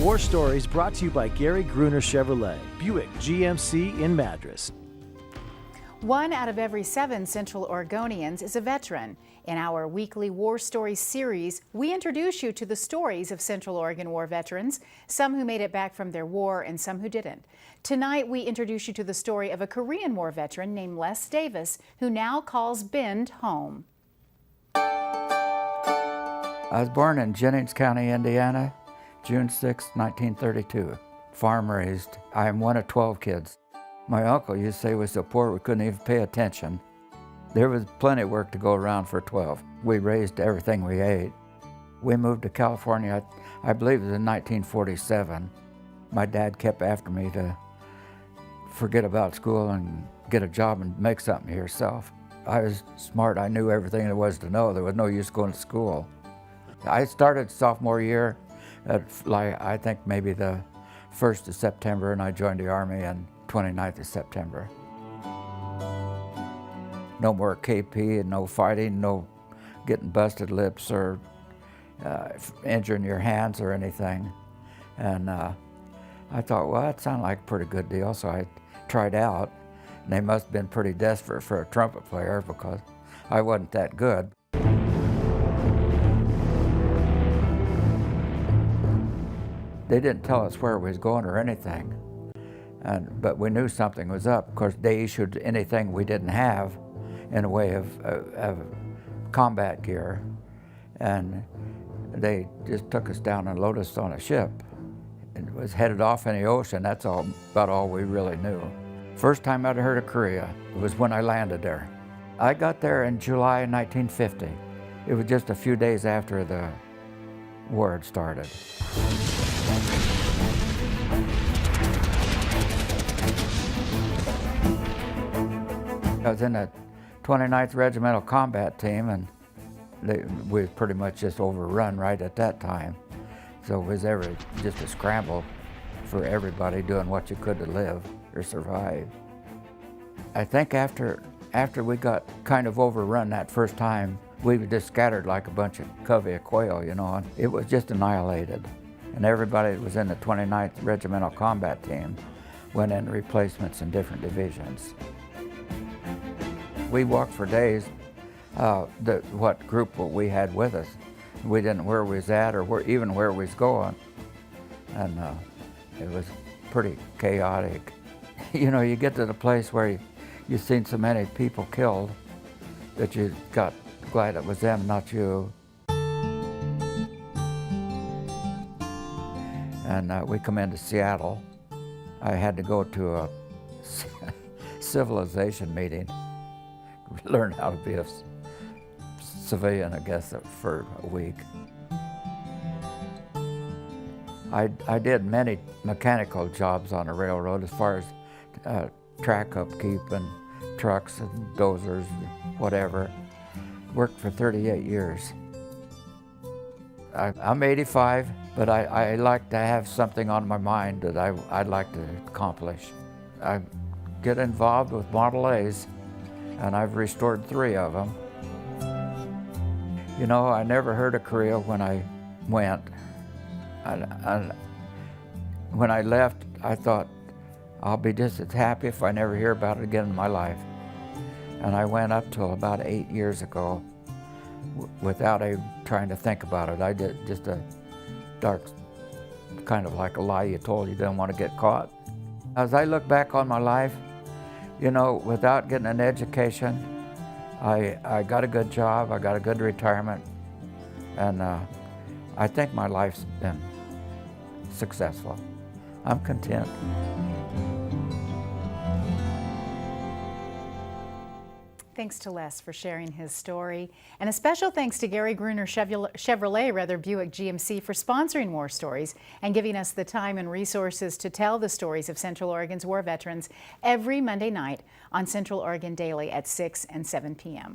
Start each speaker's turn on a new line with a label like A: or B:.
A: War Stories brought to you by Gary Gruner Chevrolet, Buick GMC in Madras.
B: 1 out of every 7 Central Oregonians is a veteran. In our weekly War Stories series, we introduce you to the stories of Central Oregon War veterans, some who made it back from their war and some who didn't. Tonight, we introduce you to the story of a Korean War veteran named Les Davis, who now calls Bend home.
C: I was born in Jennings County, Indiana, June 6, 1932. Farm raised. I am one of 12 kids. My uncle used to say we were so poor we couldn't even pay attention. There was plenty of work to go around for 12. We raised everything we ate. We moved to California, I believe it was in 1947. My dad kept after me to forget about school and get a job and make something yourself. I was smart, I knew everything there was to know. There was no use going to school. I started sophomore year at, I think maybe the 1st of September, and I joined the Army on 29th of September. No more KP and no fighting, no getting busted lips or injuring your hands or anything. And I thought, well, that sounded like a pretty good deal, so I tried out. And they must have been pretty desperate for a trumpet player because I wasn't that good. They didn't tell us where we was going or anything, but we knew something was up. Of course, they issued anything we didn't have in a way of combat gear, and they just took us down and loaded us on a ship. It was headed off in the ocean. That's about all we really knew. First time I'd heard of Korea was when I landed there. I got there in July 1950. It was just a few days after the war had started. I was in the 29th Regimental Combat Team, and we was pretty much just overrun right at that time. So it was just a scramble for everybody doing what you could to live or survive. I think after we got kind of overrun that first time, we were just scattered like a bunch of covey of quail, you know, and it was just annihilated. And everybody that was in the 29th Regimental Combat Team went in replacements in different divisions. We walked for days, what group we had with us. We didn't know where we was at or even where we was going. And it was pretty chaotic. You know, you get to the place where you've seen so many people killed that you got glad it was them, not you. And we come into Seattle. I had to go to a civilization meeting, learn how to be a civilian, I guess, for a week. I did many mechanical jobs on the railroad as far as track upkeep and trucks and dozers, whatever. Worked for 38 years. I'm 85, but I like to have something on my mind that I'd like to accomplish. I get involved with Model A's, and I've restored 3 of them. You know, I never heard of Korea when I went. When I left, I thought, I'll be just as happy if I never hear about it again in my life. And I went up till about 8 years ago without trying to think about it. I did just a dark, kind of like a lie you told you didn't want to get caught. As I look back on my life, you know, without getting an education, I got a good job, I got a good retirement, and I think my life's been successful. I'm content.
B: Thanks to Les for sharing his story. And a special thanks to Gary Gruner Chevrolet, Buick GMC, for sponsoring War Stories and giving us the time and resources to tell the stories of Central Oregon's war veterans every Monday night on Central Oregon Daily at 6 and 7 p.m.